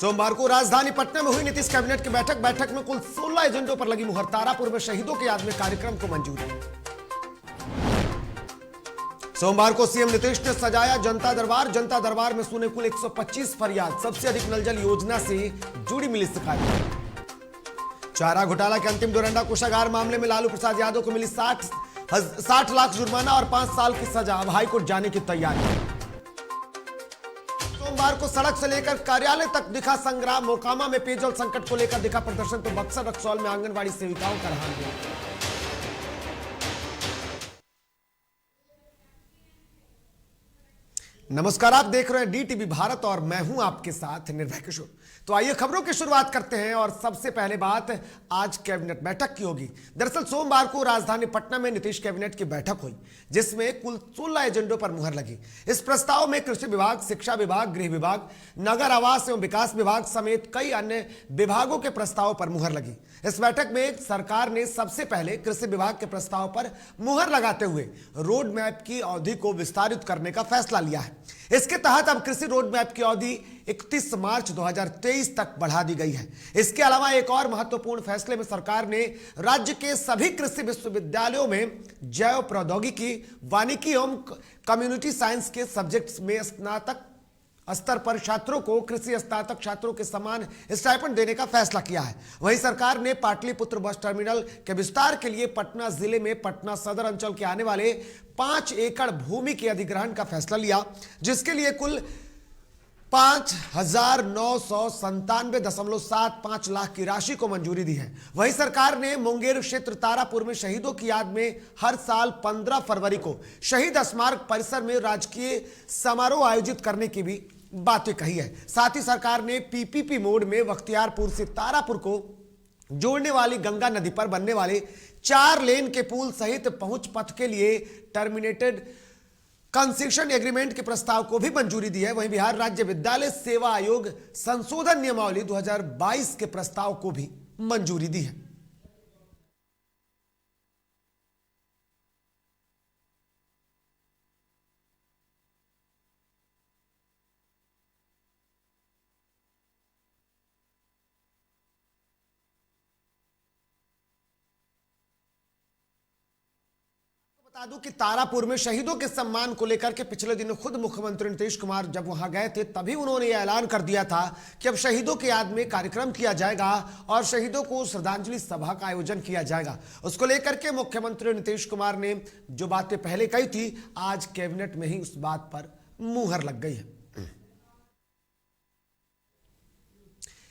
सोमवार को राजधानी पटना में हुई नीतीश कैबिनेट की बैठक में कुल 16 एजेंडों पर लगी मुहर। तारापुर में शहीदों की याद में कार्यक्रम को मंजूरी। सोमवार को सीएम नीतीश ने सजाया जनता दरबार में सुने कुल 125 फरियाद। सबसे अधिक नल जल योजना से जुड़ी मिली शिकायत। चारा घोटाला के अंतिम डोरंडा कोषागार मामले में लालू प्रसाद यादव को मिली 60 लाख जुर्माना और 5 साल की सजा। अब हाईकोर्ट जाने की तैयारी। सोमवार को सड़क से लेकर कार्यालय तक दिखा संग्राम। मोकामा में पेयजल संकट को लेकर दिखा प्रदर्शन, तो बक्सर रक्सौल में आंगनबाड़ी सेविकाओं का रहा आंदोलन। नमस्कार, आप देख रहे हैं डीटीवी भारत और मैं हूं आपके साथ निर्भय किशोर। तो आइए खबरों की शुरुआत करते हैं और सबसे पहले बात आज कैबिनेट बैठक की होगी। दरअसल सोमवार को राजधानी पटना में नीतीश कैबिनेट की बैठक हुई, जिसमें कुल 16 एजेंडों पर मुहर लगी। इस प्रस्ताव में कृषि विभाग, शिक्षा विभाग, गृह विभाग, नगर आवास एवं विकास विभाग समेत कई अन्य विभागों के प्रस्ताव पर मुहर लगी। इस बैठक में सरकार ने सबसे पहले कृषि विभाग के प्रस्ताव पर मुहर लगाते हुए रोड मैप की अवधि को विस्तारित करने का फैसला लिया है। इसके तहत अब कृषि रोड मैप की अवधि 31 मार्च 2023 तक बढ़ा दी गई है। इसके अलावा एक और महत्वपूर्ण फैसले में सरकार ने राज्य के सभी कृषि विश्वविद्यालयों में जैव प्रौद्योगिकी, वानिकी एवं कम्युनिटी साइंस के सब्जेक्ट्स में स्नातक स्तर पर छात्रों को कृषि स्नातक छात्रों के समान स्टाइपेंड देने का फैसला किया है। वहीं सरकार ने पाटलिपुत्र बस टर्मिनल के विस्तार के लिए पटना जिले में पटना सदर अंचल के आने वाले 5 एकड़ भूमि के अधिग्रहण का फैसला लिया, जिसके लिए कुल 5,997.75 लाख की राशि को मंजूरी दी है। वहीं सरकार ने मुंगेर क्षेत्र तारापुर में शहीदों की याद में हर साल 15 फरवरी को शहीद स्मारक परिसर में राजकीय समारोह आयोजित करने की भी बातें कही है। साथ ही सरकार ने पीपीपी मोड में बख्तियारपुर से तारापुर को जोड़ने वाली गंगा नदी पर बनने वाले 4 लेन के पुल सहित पहुंच पथ के लिए टर्मिनेटेड कंसेशन एग्रीमेंट के प्रस्ताव को भी मंजूरी दी है। वहीं बिहार राज्य विद्यालय सेवा आयोग संशोधन नियमावली 2022 के प्रस्ताव को भी मंजूरी दी है। बता दूं कि तारापुर में शहीदों के सम्मान को लेकर के पिछले दिनों खुद मुख्यमंत्री नीतीश कुमार जब वहां गए थे, तभी उन्होंने यह ऐलान कर दिया था कि अब शहीदों की याद में कार्यक्रम किया जाएगा और शहीदों को श्रद्धांजलि सभा का आयोजन किया जाएगा। उसको लेकर के मुख्यमंत्री नीतीश कुमार ने जो बातें पहले कही थी, आज कैबिनेट में ही उस बात पर मुहर लग गई है।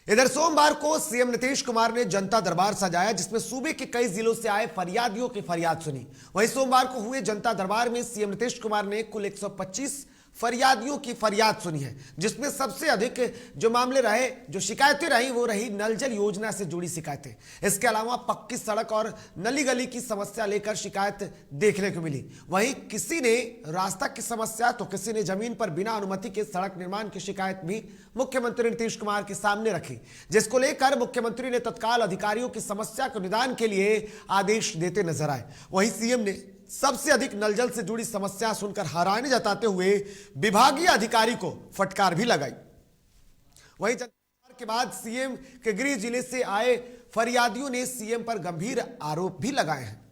इधर सोमवार को सीएम नीतीश कुमार ने जनता दरबार सजाया, जिसमें सूबे के कई जिलों से आए फरियादियों की फरियाद सुनी। वहीं सोमवार को हुए जनता दरबार में सीएम नीतीश कुमार ने कुल 125 फरियादियों की फरियाद सुनी है, जिसमें सबसे अधिक जो मामले रहे, जो शिकायतें रही, वो रही नल जल योजना से जुड़ी शिकायतें। इसके अलावा पक्की सड़क और नली गली की समस्या लेकर शिकायत देखने को मिली। वहीं किसी ने रास्ता की समस्या, तो किसी ने जमीन पर बिना अनुमति के सड़क निर्माण की शिकायत भी मुख्यमंत्री नीतीश कुमार के सामने रखी, जिसको लेकर मुख्यमंत्री ने तत्काल अधिकारियों की समस्या को निदान के लिए आदेश देते नजर आए। वहीं सीएम ने सबसे अधिक नल जल से जुड़ी समस्या सुनकर हैरानी जताते हुए विभागीय अधिकारी को फटकार भी लगाई। वहीं जनता के बाद सीएम के गृह जिले से आए फरियादियों ने सीएम पर गंभीर आरोप भी लगाए हैं।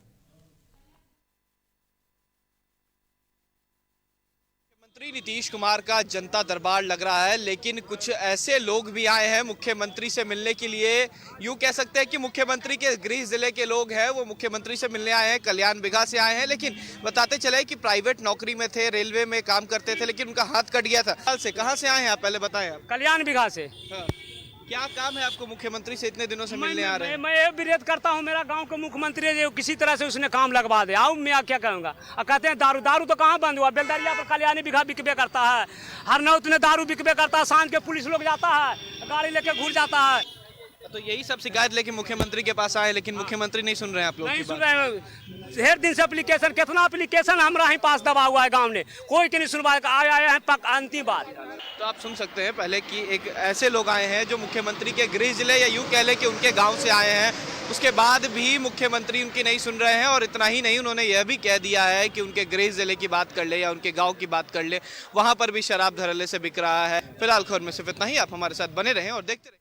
मुख्यमंत्री नीतीश कुमार का जनता दरबार लग रहा है, लेकिन कुछ ऐसे लोग भी आए हैं मुख्यमंत्री से मिलने के लिए। यूं कह सकते हैं कि मुख्यमंत्री के गृह जिले के लोग हैं, वो मुख्यमंत्री से मिलने आए हैं, कल्याण बिघा से आए हैं। लेकिन बताते चले कि प्राइवेट नौकरी में थे, रेलवे में काम करते थे, लेकिन उनका हाथ कट गया था। कहाँ से आए हैं आप, पहले बताएं आप। कल्याण बिघा से। हाँ। क्या काम है आपको, मुख्यमंत्री से इतने दिनों से मिलने आ रहे हैं? मैं ये विरोध करता हूँ, मेरा गांव का मुख्यमंत्री जो किसी तरह से उसने काम लगवा दे। आओ मैं क्या कहूँगा। कहते हैं दारू तो कहाँ बंद हुआ, बेलदारिया पर कल्याणी बिघा बिकबे करता है, हर नौत ने दारू बिकबे करता है। सांझ के पुलिस लोग जाता है, गाड़ी लेके घूर जाता है। तो यही सब शिकायत लेके मुख्यमंत्री के पास आए, लेकिन मुख्यमंत्री नहीं सुन रहे हैं आप लोग नहीं की सुन बात। रहे हैं। ढेर दिन से एप्लीकेशन, कितना एप्लीकेशन हमारा ही पास दबा हुआ है गांव ने, कोई की नहीं सुनवाई। आया है अंतिम बार। तो आप सुन सकते हैं पहले कि एक ऐसे लोग आए हैं जो मुख्यमंत्री के गृह जिले या यूं कह ले कि उनके गांव से आए हैं, उसके बाद भी मुख्यमंत्री उनकी नहीं सुन रहे हैं। और इतना ही नहीं, उन्होंने यह भी कह दिया है कि उनके गृह जिले की बात कर ले या उनके गांव की बात कर ले, वहां पर भी शराब धड़ल्ले से बिक रहा है। फिलहाल खबर में सिर्फ इतना ही। आप हमारे साथ बने रहें और देखते रहें।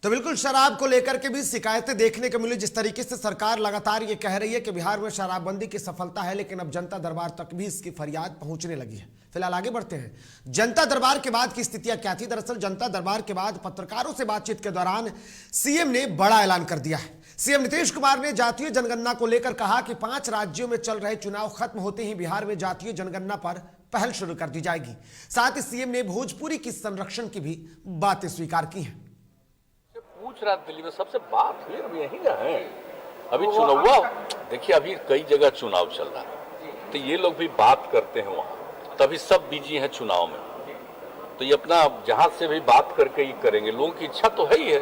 तो बिल्कुल शराब को लेकर के भी शिकायतें देखने को मिली। जिस तरीके से सरकार लगातार ये कह रही है कि बिहार में शराबबंदी की सफलता है, लेकिन अब जनता दरबार तक भी इसकी फरियाद पहुंचने लगी है। फिलहाल आगे बढ़ते हैं। जनता दरबार के बाद की स्थितियां क्या थी? दरअसल जनता दरबार के बाद पत्रकारों से बातचीत के दौरान सीएम ने बड़ा ऐलान कर दिया है। सीएम नीतीश कुमार ने जातीय जनगणना को लेकर कहा कि 5 राज्यों में चल रहे चुनाव खत्म होते ही बिहार में जातीय जनगणना पर पहल शुरू कर दी जाएगी। साथ ही सीएम ने भोजपुरी की संरक्षण की भी बातें स्वीकार की हैं। पूछ रहा दिल्ली में सबसे बात हुई, अभी यही ना है। अभी चुनाव देखिए, अभी कई जगह चुनाव चल रहा है, तो ये लोग भी बात करते हैं वहाँ, तभी सब बिजी हैं चुनाव में। तो ये अपना जहां से भी बात करके ही करेंगे। लोगों की इच्छा तो है ही है,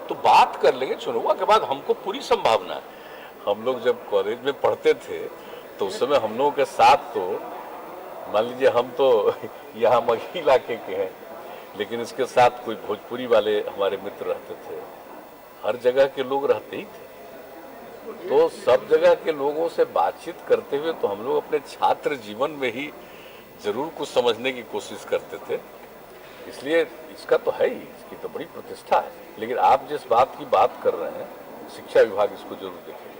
तो बात कर लेंगे। चुनाव के बाद हमको पूरी संभावना है। हम लोग जब कॉलेज में पढ़ते थे तो उस समय हम लोगों के साथ तो मान लीजिए हम तो यहाँ मगही इलाके के हैं, लेकिन इसके साथ कोई भोजपुरी वाले हमारे मित्र रहते थे। हर जगह के लोग रहते ही थे, तो सब जगह के लोगों से बातचीत करते हुए तो हम लोग अपने छात्र जीवन में ही जरूर कुछ समझने की कोशिश करते थे। इसलिए इसका तो है ही, इसकी तो बड़ी प्रतिष्ठा है। लेकिन आप जिस बात की बात कर रहे हैं, शिक्षा विभाग इसको जरूर देखेगा।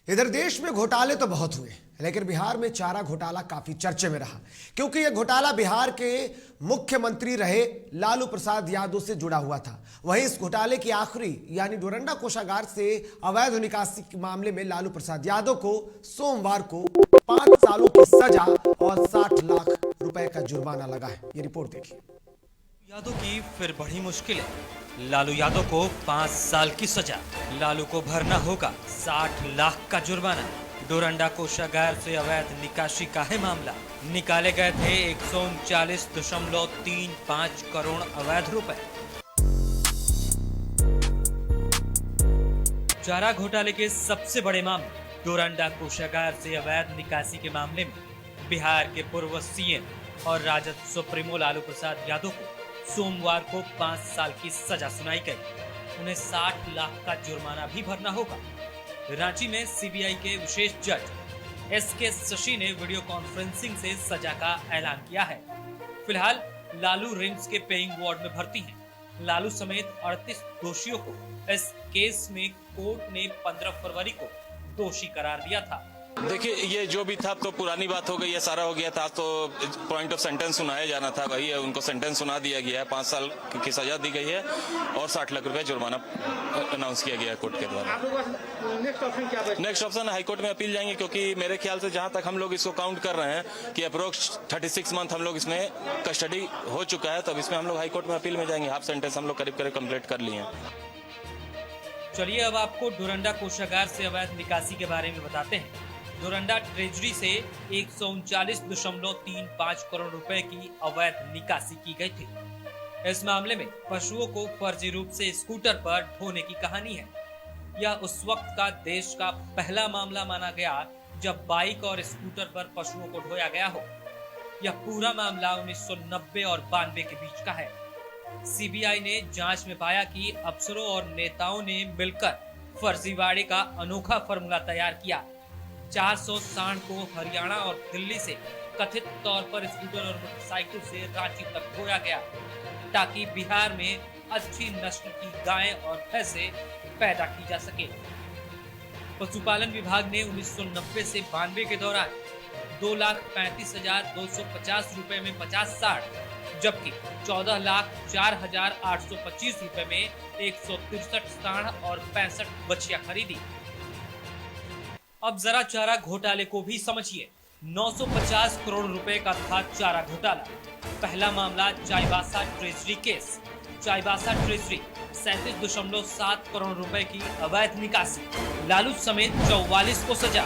इधर देश में घोटाले तो बहुत हुए, लेकिन बिहार में चारा घोटाला काफी चर्चे में रहा, क्योंकि यह घोटाला बिहार के मुख्यमंत्री रहे लालू प्रसाद यादव से जुड़ा हुआ था। वहीं इस घोटाले की आखिरी यानी डोरंडा कोषागार से अवैध निकासी के मामले में लालू प्रसाद यादव को सोमवार को 5 सालों की सजा और 60 लाख रुपए का जुर्माना लगा है। ये रिपोर्ट देखिए। यादव की फिर बढ़ी मुश्किलें। लालू यादव को 5 साल की सजा, लालू को भरना होगा 60 लाख का जुर्माना। डोरंडा कोषागार से अवैध निकासी का है मामला। निकाले गए थे 139.35 करोड़ अवैध रुपए। चारा घोटाले के सबसे बड़े मामले डोरंडा कोषागार से अवैध निकासी के मामले में बिहार के पूर्व सीएम और राजद सुप्रीमो लालू प्रसाद यादव को सोमवार को 5 साल की सजा सुनाई गई। उन्हें 60 लाख का जुर्माना भी भरना होगा। रांची में सीबीआई के विशेष जज एसके शशि ने वीडियो कॉन्फ्रेंसिंग से सजा का ऐलान किया है। फिलहाल लालू रिम्स के पेइंग वार्ड में भर्ती हैं। लालू समेत 38 दोषियों को इस केस में कोर्ट ने 15 फरवरी को दोषी करार दिया था। देखिए, ये जो भी था तो पुरानी बात हो गई है, सारा हो गया था। तो पॉइंट ऑफ सेंटेंस सुनाया जाना था, वही है। उनको सेंटेंस सुना दिया गया है, 5 साल की सजा दी गई है और 60 लाख रुपए जुर्माना अनाउंस किया गया है कोर्ट के द्वारा। नेक्स्ट ऑप्शन हाईकोर्ट में अपील जाएंगे, क्योंकि मेरे ख्याल से जहां तक हम लोग इसको काउंट कर रहे हैं कि अप्रोक्स 36 मंथ हम लोग इसमें कस्टडी हो चुका है, तो अब इसमें हम लोग हाईकोर्ट में अपील में जाएंगे। हाफ सेंटेंस हम लोग करीब करीब कंप्लीट कर लिए हैं। चलिए अब आपको डोरंडा कोषागार से अवैध निकासी के बारे में बताते हैं। डोरंडा ट्रेजरी से 139.35 करोड़ रुपए की अवैध निकासी की गई थी। इस मामले में पशुओं को फर्जी रूप से स्कूटर पर ढोने की कहानी है। यह उस वक्त का देश का पहला मामला माना गया जब बाइक और स्कूटर पर पशुओं को ढोया गया हो। यह पूरा मामला 1990 और 92 के बीच का है। सीबीआई ने जांच में पाया कि अफसरों और नेताओं ने मिलकर फर्जीवाड़े का अनोखा फॉर्मूला तैयार किया। 400 सांड को हरियाणा और दिल्ली से कथित तौर पर स्कूटर और मोटरसाइकिल से रांची तक ढोया गया, ताकि बिहार में अच्छी नस्ल की गायें और भैंसें पैदा की जा सके। पशुपालन विभाग ने 1990 से 92 के दौरान 2,35,250 रुपए में 50 सांड, जबकि 14,04,825 रुपए में 163 सांड और 65 बछिया खरीदी। अब जरा चारा घोटाले को भी समझिए। 950 करोड़ रुपए का था चारा घोटाला। पहला मामला Chaibasa treasury case. Chaibasa treasury 37.7 crore रुपए की अवैध निकासी, लालू समेत 44 को सजा।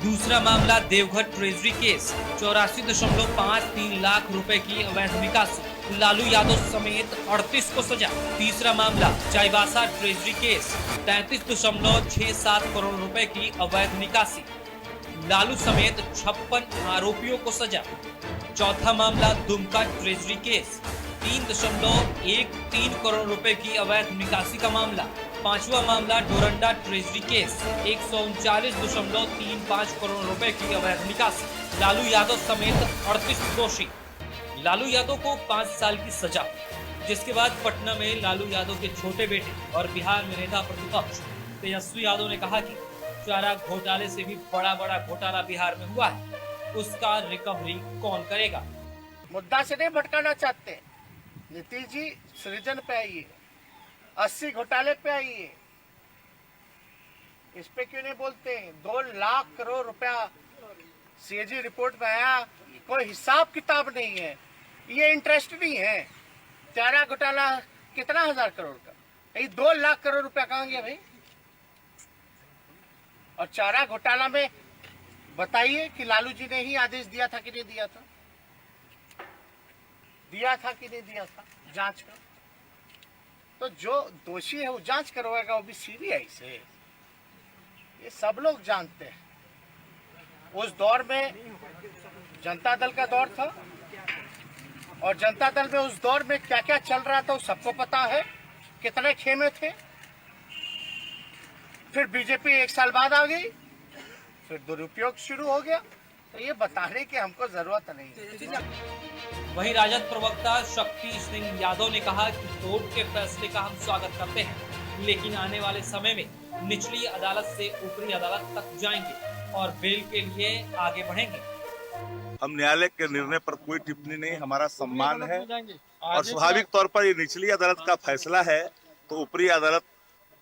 दूसरा मामला देवघर ट्रेजरी केस, 84.53 लाख रुपए की अवैध निकासी, लालू यादव समेत 38 को सजा। तीसरा मामला चाईबासा ट्रेजरी केस, 33.67 करोड़ रुपए की अवैध निकासी, लालू समेत 56 आरोपियों को सजा। चौथा मामला दुमका ट्रेजरी केस, 3.13 करोड़ रुपए की अवैध निकासी का मामला। पांचवा मामला डोरंडा ट्रेजरी केस, 139.35 करोड़ रुपए की अवैध निकासी, लालू यादव समेत 38 दोषी। लालू यादव को 5 साल की सजा, जिसके बाद पटना में लालू यादव के छोटे बेटे और बिहार में नेता प्रतिपक्ष तेजस्वी यादव ने कहा कि चारा घोटाले से भी बड़ा घोटाला बिहार में हुआ है, उसका रिकवरी कौन करेगा। मुद्दा से नहीं भटकाना चाहते। नीतीश जी सृजन पे आइए, 80 घोटाले पे आइए, इस पे क्यों नहीं बोलते। 2 लाख करोड़ रुपया सीएजी रिपोर्ट में आया, कोई हिसाब किताब नहीं है, ये इंटरेस्ट नहीं है। चारा घोटाला कितना 1000 करोड़ का, ये 2 लाख करोड़ रुपया कहाँ गया भाई। और चारा घोटाला में बताइए कि लालू जी ने ही आदेश दिया था कि नहीं दिया था, दिया था कि नहीं दिया था, जांच करो। तो जो दोषी है वो जांच करवाएगा, वो भी सीबीआई से। ये सब लोग जानते हैं। उस दौर में जनता दल का दौर था, और जनता दल में उस दौर में क्या क्या चल रहा था वो सबको पता है, कितने खेमे थे। फिर बीजेपी 1 साल बाद आ गई, फिर दुरुपयोग शुरू हो गया। तो ये बताने की हमको जरूरत नहीं है। वहीं राजद प्रवक्ता शक्ति सिंह यादव ने कहा कि कोर्ट के फैसले का हम स्वागत करते हैं, लेकिन आने वाले समय में निचली अदालत से ऊपरी अदालत तक जाएंगे और बेल के लिए आगे बढ़ेंगे। हम न्यायालय के निर्णय पर कोई टिप्पणी नहीं, हमारा सम्मान है और स्वाभाविक तौर पर ये निचली अदालत का फैसला है तो ऊपरी अदालत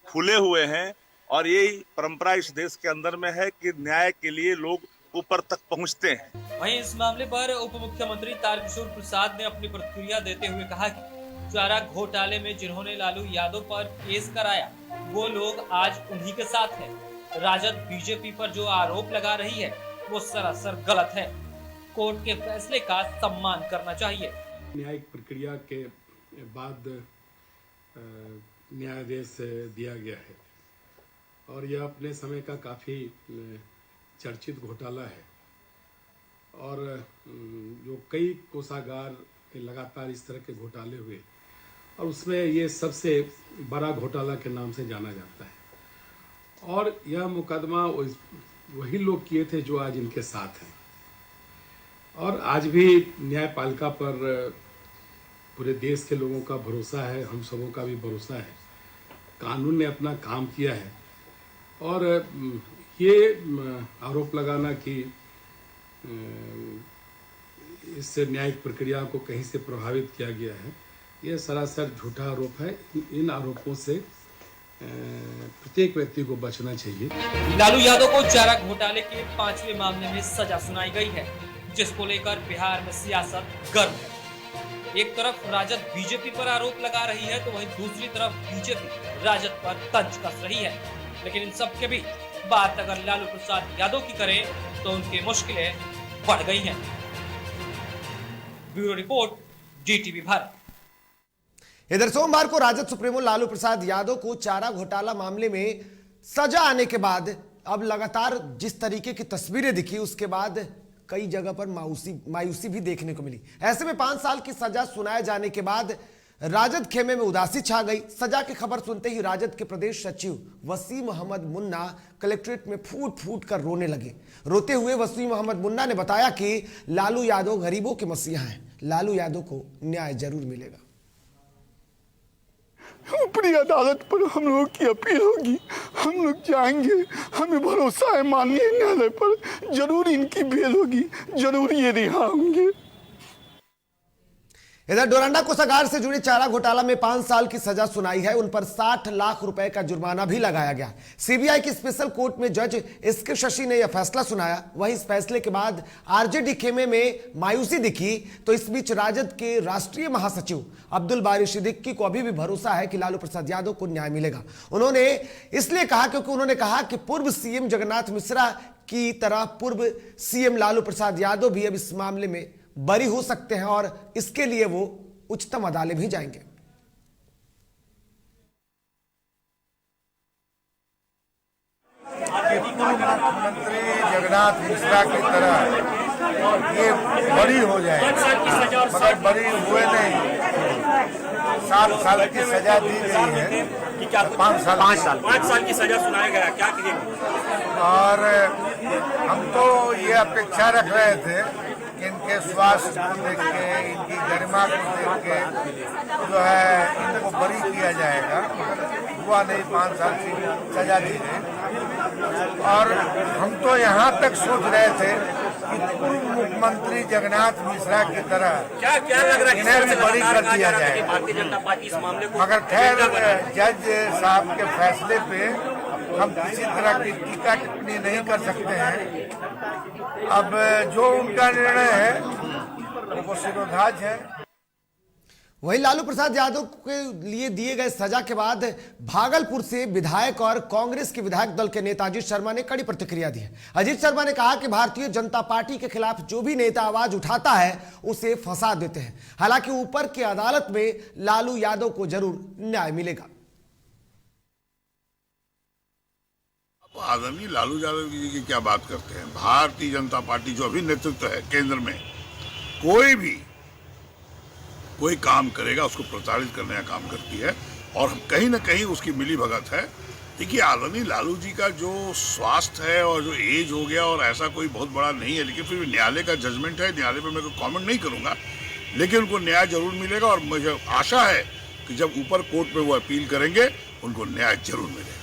खुले हुए हैं, और यही परंपरा इस देश के अंदर में है कि न्याय के लिए लोग ऊपर तक पहुंचते हैं। वहीं इस मामले पर उप मुख्यमंत्री तारकिशोर प्रसाद ने अपनी प्रतिक्रिया देते हुए कहा कि चारा घोटाले में जिन्होंने लालू यादव पर केस कराया वो लोग आज उन्हीं के साथ हैं। राजद बीजेपी पर जो आरोप लगा रही है वो सरासर गलत है। कोर्ट के फैसले का सम्मान करना चाहिए। न्यायिक प्रक्रिया के बाद न्यायादेश दिया गया है और यह अपने समय का काफ़ी चर्चित घोटाला है, और जो कई कोषागार लगातार इस तरह के घोटाले हुए और उसमें ये सबसे बड़ा घोटाला के नाम से जाना जाता है। और यह मुकदमा वही लोग किए थे जो आज इनके साथ हैं, और आज भी न्यायपालिका पर पूरे देश के लोगों का भरोसा है, हम सबों का भी भरोसा है। कानून ने अपना काम किया है, और ये आरोप लगाना कि इस न्यायिक प्रक्रिया को कहीं से प्रभावित किया गया है, यह सरासर झूठा आरोप है। इन आरोपों से प्रत्येक व्यक्ति को बचना चाहिए। लालू यादव को चारा घोटाले के 5वें मामले में सजा सुनाई गई है, जिसको लेकर बिहार में सियासत गर्म है। एक तरफ राजद बीजेपी पर आरोप लगा रही है तो वहीं दूसरी तरफ बीजेपी राजद पर तंज कस रही है। लेकिन इन सब के बीच बात अगर लालू प्रसाद यादव की करें तो उनकी मुश्किलें बढ़ गई हैं। Bureau report, Zee TV Bharat. इधर सोमवार को राजद सुप्रीमो लालू प्रसाद यादव को चारा घोटाला मामले में सजा आने के बाद अब लगातार जिस तरीके की तस्वीरें दिखी, उसके बाद कई जगह पर मायूसी भी देखने को मिली। ऐसे में 5 साल की सजा सुनाए जाने के बाद राजद खेमे में उदासी छा गई। सजा की खबर सुनते ही राजद के प्रदेश सचिव वसीम अहमद मुन्ना कलेक्ट्रेट में फूट फूट कर रोने लगे। रोते हुए वसीम अहमद मुन्ना ने बताया कि लालू यादव गरीबों के मसीहा हैं, लालू यादव को न्याय जरूर मिलेगा। ऊपरी अदालत पर हम लोगों की अपील होगी, हम लोग जाएंगे, हमें भरोसा है माननीय न्यायालय पर, जरूर इनकी बेल होगी, जरूर ये रिहा होंगे। इधर डोरंडा कोषागार से जुड़े चारा घोटाला में 5 साल की सजा सुनाई है। उन पर 60 लाख रुपए का जुर्माना भी लगाया गया। सीबीआई की स्पेशल कोर्ट में जज एसके शशि ने यह फैसला सुनाया। वहीं इस फैसले के बाद आरजेडी खेमे में मायूसी दिखी, तो इस बीच राजद के राष्ट्रीय महासचिव अब्दुल बारी सिद्दीकी को अभी भी भरोसा है कि लालू प्रसाद यादव को न्याय मिलेगा। उन्होंने इसलिए कहा क्योंकि उन्होंने कहा कि पूर्व सीएम जगन्नाथ मिश्रा की तरह पूर्व सीएम लालू प्रसाद यादव भी अब इस मामले में बरी हो सकते हैं, और इसके लिए वो उच्चतम अदालत भी जाएंगे। मुख्यमंत्री जगन्नाथ मिश्रा की तरह ये बरी हो जाए, मगर बरी हुए नहीं। 7 साल की सजा दी गई है कि क्या 5 साल की सजा सुनाया गया, क्या कहिए? और हम तो ये अपेक्षा रख रहे थे कि इनके स्वास्थ्य को देख के, इनकी गरिमा को देख के जो है इनको बरी किया जाएगा, हुआ नहीं। 5 साल की सजा दी गई। और हम तो यहाँ तक सोच रहे थे कि पूर्व मुख्यमंत्री जगन्नाथ मिश्रा की तरह क्या लग रहा है इन्हें भी बरी कर दिया जाए, भारतीय जनता पार्टी इस मामले को? मगर खैर जज साहब के फैसले पे हम किसी तरह की टीका टिप्पणी नहीं कर सकते हैं। अब जो उनका निर्णय है वो शिरोधार्य है। वहीं लालू प्रसाद यादव के लिए दिए गए सजा के बाद भागलपुर से विधायक और कांग्रेस के विधायक दल के नेता अजीत शर्मा ने कड़ी प्रतिक्रिया दी है। अजीत शर्मा ने कहा कि भारतीय जनता पार्टी के खिलाफ जो भी नेता आवाज उठाता है उसे फंसा देते हैं। हालांकि ऊपर की अदालत में लालू यादव को जरूर न्याय मिलेगा। आदरणीय लालू यादव जी की क्या बात करते हैं। भारतीय जनता पार्टी जो अभी नेतृत्व है केंद्र में, कोई काम करेगा उसको प्रताड़ित करने का काम करती है और कहीं ना कहीं उसकी मिली भगत है। देखिए, आदरणीय लालू जी का जो स्वास्थ्य है और जो एज हो गया और ऐसा कोई बहुत बड़ा नहीं है, लेकिन फिर न्यायालय का जजमेंट है, न्यायालय पर मैं कोई कमेंट नहीं करूंगा, लेकिन उनको न्याय जरूर मिलेगा। और मुझे आशा है कि जब ऊपर कोर्ट में वो अपील करेंगे उनको न्याय जरूर मिलेगा।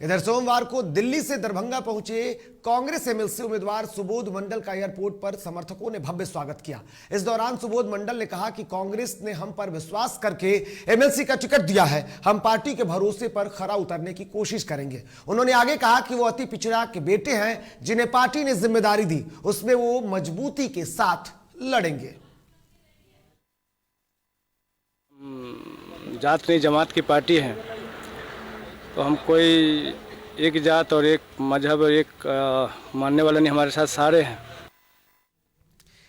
इधर सोमवार को दिल्ली से दरभंगा पहुंचे कांग्रेस एमएलसी उम्मीदवार सुबोध मंडल का एयरपोर्ट पर समर्थकों ने भव्य स्वागत किया। इस दौरान सुबोध मंडल ने कहा कि कांग्रेस ने हम पर विश्वास करके एमएलसी का टिकट दिया है, हम पार्टी के भरोसे पर खरा उतरने की कोशिश करेंगे। उन्होंने आगे कहा कि वो अति पिछड़ा के बेटे हैं, जिन्हें पार्टी ने जिम्मेदारी दी उसमें वो मजबूती के साथ लड़ेंगे। जात नहीं जमात की पार्टी है, तो हम कोई एक जात और एक मजहब और एक मानने वाला नहीं, हमारे साथ सारे हैं।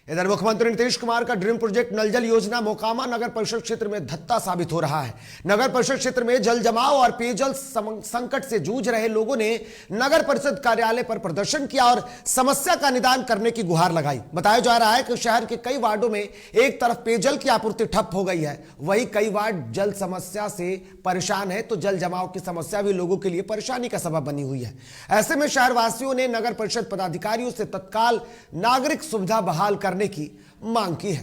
इधर मुख्यमंत्री नीतीश कुमार का ड्रीम प्रोजेक्ट नल जल योजना मोकामा नगर परिषद क्षेत्र में धत्ता साबित हो रहा है। नगर परिषद क्षेत्र में जल जमाव और पेयजल संकट से जूझ रहे लोगों ने नगर परिषद कार्यालय पर प्रदर्शन किया और समस्या का निदान करने की गुहार लगाई। बताया जा रहा है कि शहर के कई वार्डों में एक तरफ पेयजल की आपूर्ति ठप हो गई है, वहीं कई वार्ड जल समस्या से परेशान है, तो जल जमाव की समस्या भी लोगों के लिए परेशानी का सबब बनी हुई है। ऐसे में शहरवासियों ने नगर परिषद पदाधिकारियों से तत्काल नागरिक सुविधा बहाल करने की मांग की है।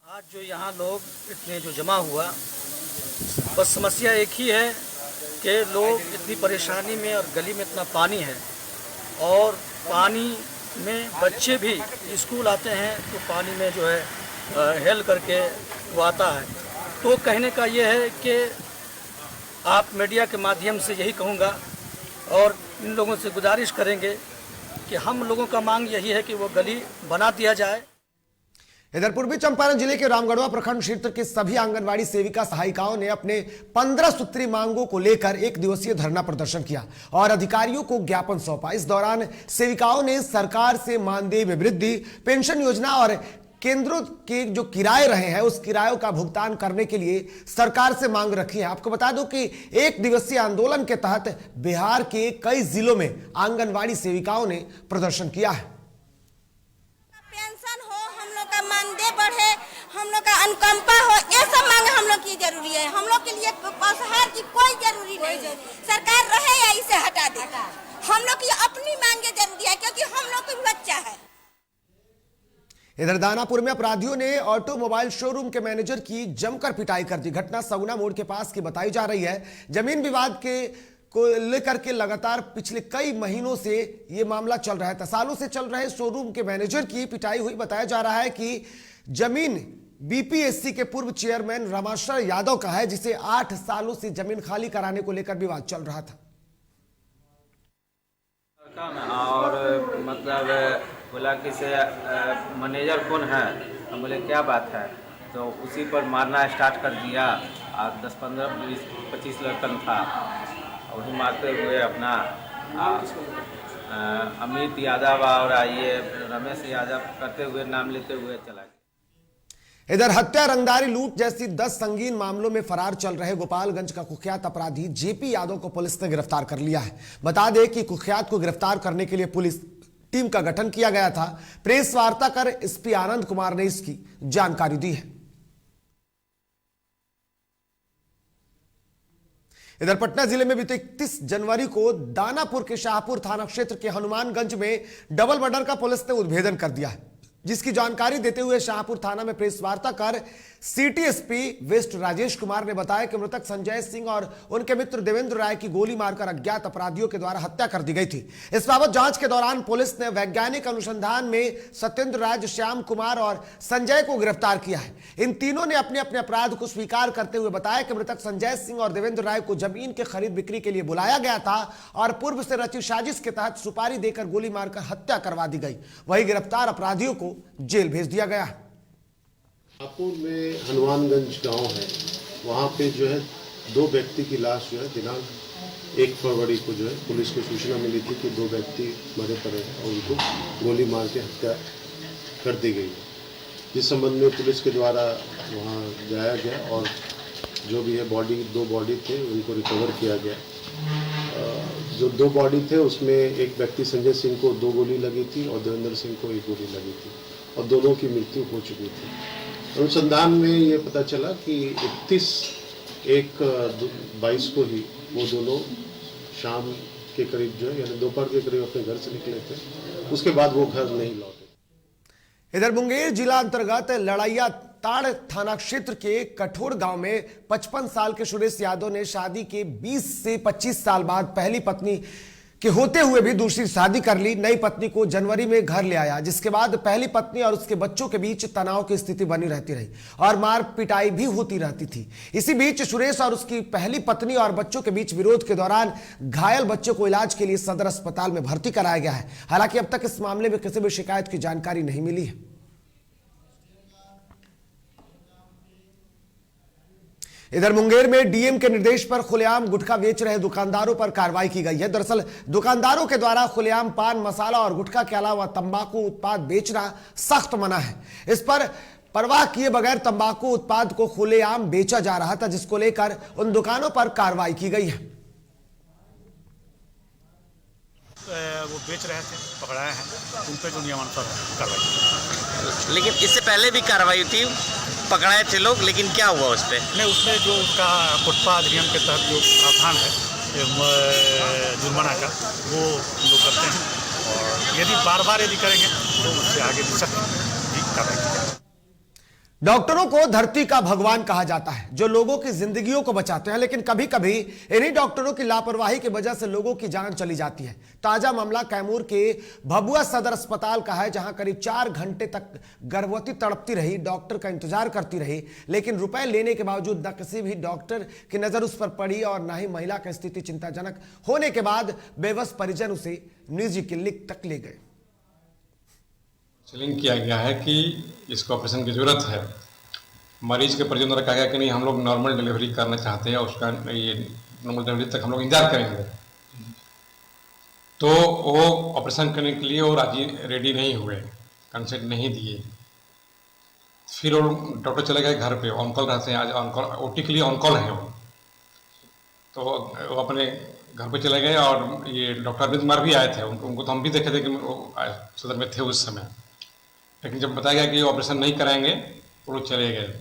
आज जो यहाँ लोग इतने जो जमा हुआ, बस समस्या एक ही है कि लोग इतनी परेशानी में और गली में इतना पानी है और पानी में बच्चे भी स्कूल आते हैं तो पानी में जो है हेल करके वो आता है। तो कहने का ये है कि आप मीडिया के माध्यम से यही कहूँगा और इन लोगों से गुजारिश करेंगे कि हम लोगों का मांग यही है कि वो गली बना दिया जाए। इधर पूर्वी चंपारण जिले के रामगढ़वा प्रखंड क्षेत्र के सभी आंगनवाड़ी सेविका सहायिकाओं ने अपने 15 सूत्री मांगों को लेकर 1 दिवसीय धरना प्रदर्शन किया और अधिकारियों को ज्ञापन सौंपा। इस दौरान सेविकाओं ने सरकार से मानदेय में वृद्धि, पेंशन योजना और केंद्रों के जो किराए रहे हैं उस किरायों का भुगतान करने के लिए सरकार से मांग रखी है। आपको बता दूं कि 1 दिवसीय आंदोलन के तहत बिहार के कई जिलों में आंगनवाड़ी सेविकाओं ने प्रदर्शन किया है। पेंशन हो, हम लोग का मानदेय बढ़े, हम लोग का अनुकंपा हो, ये सब मांग हम लोग की जरूरी है। हम लोग के लिए उपहार की कोई जरूरी नहीं है, सरकार रहे या इसे हटा दे। हम लोग की अपनी मांगे जरूरी है क्योंकि हम लोग को बच्चा है। इधर दानापुर में अपराधियों ने ऑटोमोबाइल शोरूम के मैनेजर की जमकर पिटाई कर दी। घटना सगुना मोड़ के पास की बताई जा रही है। जमीन विवाद को लेकर के लगातार पिछले कई महीनों से यह मामला चल रहा है। सालों से चल रहे शोरूम के मैनेजर की पिटाई हुई। बताया जा रहा है कि जमीन बीपीएससी के पूर्व चेयरमैन रमाशर यादव का है, जिसे 8 सालों से जमीन खाली कराने को लेकर विवाद चल रहा था। और मतलब बोला कि से मैनेजर कौन है, हम बोले क्या बात है, तो उसी पर मारना स्टार्ट कर दिया। और 10, 15, 20, 25 लड़कन था, वही मारते हुए अपना अमित यादव और ये रमेश यादव करते हुए नाम लेते हुए चला गया। इधर हत्या, रंगदारी, लूट जैसी 10 संगीन मामलों में फरार चल रहे गोपालगंज का कुख्यात अपराधी जेपी यादव को पुलिस ने गिरफ्तार कर लिया है। बता दें कि कुख्यात को गिरफ्तार करने के लिए पुलिस टीम का गठन किया गया था। प्रेस वार्ता कर एसपी आनंद कुमार ने इसकी जानकारी दी है। इधर पटना जिले में बीते 31 जनवरी को दानापुर के शाहपुर थाना क्षेत्र के हनुमानगंज में डबल मर्डर का पुलिस ने उद्भेदन कर दिया है, जिसकी जानकारी देते हुए शाहपुर थाना में प्रेस वार्ता कर city SP west Rajesh Kumar ने बताया कि मृतक संजय सिंह और उनके मित्र देवेंद्र राय की गोली मारकर अज्ञात अपराधियों के द्वारा हत्या कर दी गई थी। इस बाबत जांच के दौरान पुलिस ने वैज्ञानिक अनुसंधान में सत्येंद्र राज, श्याम कुमार और संजय को गिरफ्तार किया है। इन तीनों ने अपने अपने अपराध को स्वीकार करते हुए बताया कि मृतक संजय सिंह और देवेंद्र राय को जमीन के खरीद बिक्री के लिए बुलाया गया था और पूर्व से रची साजिश के तहत सुपारी देकर गोली मारकर हत्या करवा दी गई। वहीं गिरफ्तार अपराधियों को जेल भेज दिया गया है। शाहपुर में हनुमानगंज गांव है, वहां पे जो है 2 व्यक्ति की लाश जो है दिनांक 1 फरवरी को जो है पुलिस को सूचना मिली थी कि 2 व्यक्ति मरे पड़े हैं और उनको गोली मार के हत्या कर दी गई। जिस संबंध में पुलिस के द्वारा वहां जाया गया और जो भी है 2 बॉडी थे उनको रिकवर किया गया। जो 2 बॉडी थे उसमें एक व्यक्ति संजय सिंह को 2 गोली लगी थी और देवेंद्र सिंह को 1 गोली लगी थी और दोनों की मृत्यु हो चुकी थी। अनुसंधान में ये पता चला कि 31/1/22 को ही वो दोनों शाम के करीब जो है यानी दोपहर के करीब अपने घर से निकले थे, उसके बाद वो घर नहीं लौटे। इधर मुंगेर जिला अंतर्गत लड़ैया ताड़ थाना क्षेत्र के कठोर गांव में 55 साल के सुरेश यादव ने शादी के 20 से 25 साल बाद पहली पत्नी के होते हुए भी दूसरी शादी कर ली। नई पत्नी को जनवरी में घर ले आया, जिसके बाद पहली पत्नी और उसके बच्चों के बीच तनाव की स्थिति बनी रहती रही और मार पिटाई भी होती रहती थी। इसी बीच सुरेश और उसकी पहली पत्नी और बच्चों के बीच विरोध के दौरान घायल बच्चों को इलाज के लिए सदर अस्पताल में भर्ती कराया गया है। हालांकि अब तक इस मामले में किसी भी शिकायत की जानकारी नहीं मिली है। इधर मुंगेर में डीएम के निर्देश पर खुलेआम गुटखा बेच रहे दुकानदारों पर कार्रवाई की गई है। दरअसल दुकानदारों के द्वारा खुलेआम पान मसाला और गुटखा के अलावा तंबाकू उत्पाद बेचना सख्त मना है। इस पर परवाह किए बगैर तंबाकू उत्पाद को खुलेआम बेचा जा रहा था, जिसको लेकर उन दुकानों पर कार्रवाई की गई है। वो बेच रहे थे, पकड़ाए हैं, उन पर जो नियमानुसार कार्रवाई। लेकिन इससे पहले भी कार्रवाई थी, पकड़ाए थे लोग, लेकिन क्या हुआ उस पर? नहीं, उसमें जो उसका गुटखा अधिनियम के तहत जो प्रावधान है जुर्माना का, वो लोग करते हैं और यदि बार बार यदि करेंगे तो उससे आगे भी सख्त कार्रवाई की जाएगी। डॉक्टरों को धरती का भगवान कहा जाता है, जो लोगों की जिंदगियों को बचाते हैं, लेकिन कभी कभी इन्हीं डॉक्टरों की लापरवाही की वजह से लोगों की जान चली जाती है। ताजा मामला कैमूर के भभुआ सदर अस्पताल का है, जहां करीब 4 घंटे तक गर्भवती तड़पती रही, डॉक्टर का इंतजार करती रही, लेकिन रुपए लेने के बावजूद न किसी भी डॉक्टर की नजर उस पर पड़ी और न ही महिला की स्थिति चिंताजनक होने के बाद बेबस परिजन उसे निजी क्लिनिक तक ले गए। सीलिंग किया गया है कि इसको ऑपरेशन की जरूरत है। मरीज के परिजनों ने कहा गया कि नहीं, हम लोग नॉर्मल डिलीवरी करना चाहते हैं, उसका ये नॉर्मल डिलीवरी तक हम लोग इंतजार करेंगे। तो वो ऑपरेशन करने के लिए वो राजी रेडी नहीं हुए, कंसेंट नहीं दिए। फिर वो डॉक्टर चले गए घर पे, ऑन कॉल रहते हैं, आज ऑन कॉल ओटी के लिए ऑन कॉल है वो, तो वो अपने घर पे चले गए। और ये डॉक्टर अरविंद कुमार भी आए थे, उनको तो हम भी देखे थे कि वो सदर में थे उस समय, लेकिन जब बताया गया कि ऑपरेशन नहीं कराएंगे तो वो चले गए।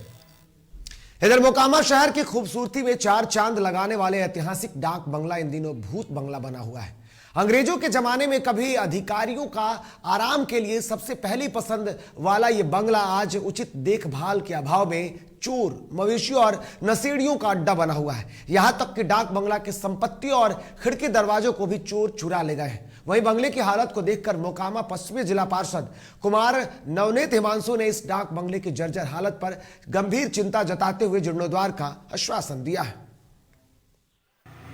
इधर मोकामा शहर की खूबसूरती में 4 चांद लगाने वाले ऐतिहासिक डाक बंगला इन दिनों भूत बंगला बना हुआ है। अंग्रेजों के जमाने में कभी अधिकारियों का आराम के लिए सबसे पहली पसंद वाला ये बंगला आज उचित देखभाल के अभाव में चोर, मवेशियों और नशेड़ियों का अड्डा बना हुआ है। यहां तक कि डाक बंगला की संपत्ति और खिड़की दरवाजों को भी चोर चुरा ले गए हैं। वहीं बंगले की हालत को देखकर मोकामा पश्चिमी जिला पार्षद कुमार नवनीत हिमांशु ने इस डाक बंगले की जर्जर हालत पर गंभीर चिंता जताते हुए जीर्णोद्धार का आश्वासन दिया है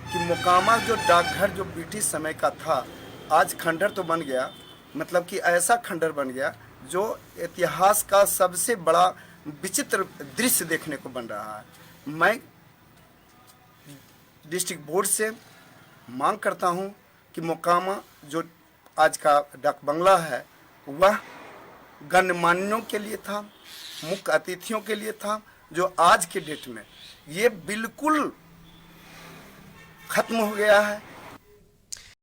कि मोकामा जो डाकघर जो ब्रिटिश समय का था, आज खंडर तो बन गया, मतलब कि ऐसा खंडर बन गया जो इतिहास का सबसे बड़ा विचित्र दृश्य देखने को बन रहा है। मैं डिस्ट्रिक्ट बोर्ड से मांग करता हूं कि मोकामा जो आज का डाक बंगला है वह गणमान्यों के लिए था, मुख्य अतिथियों के लिए था, जो आज के डेट में ये बिल्कुल खत्म हो गया है।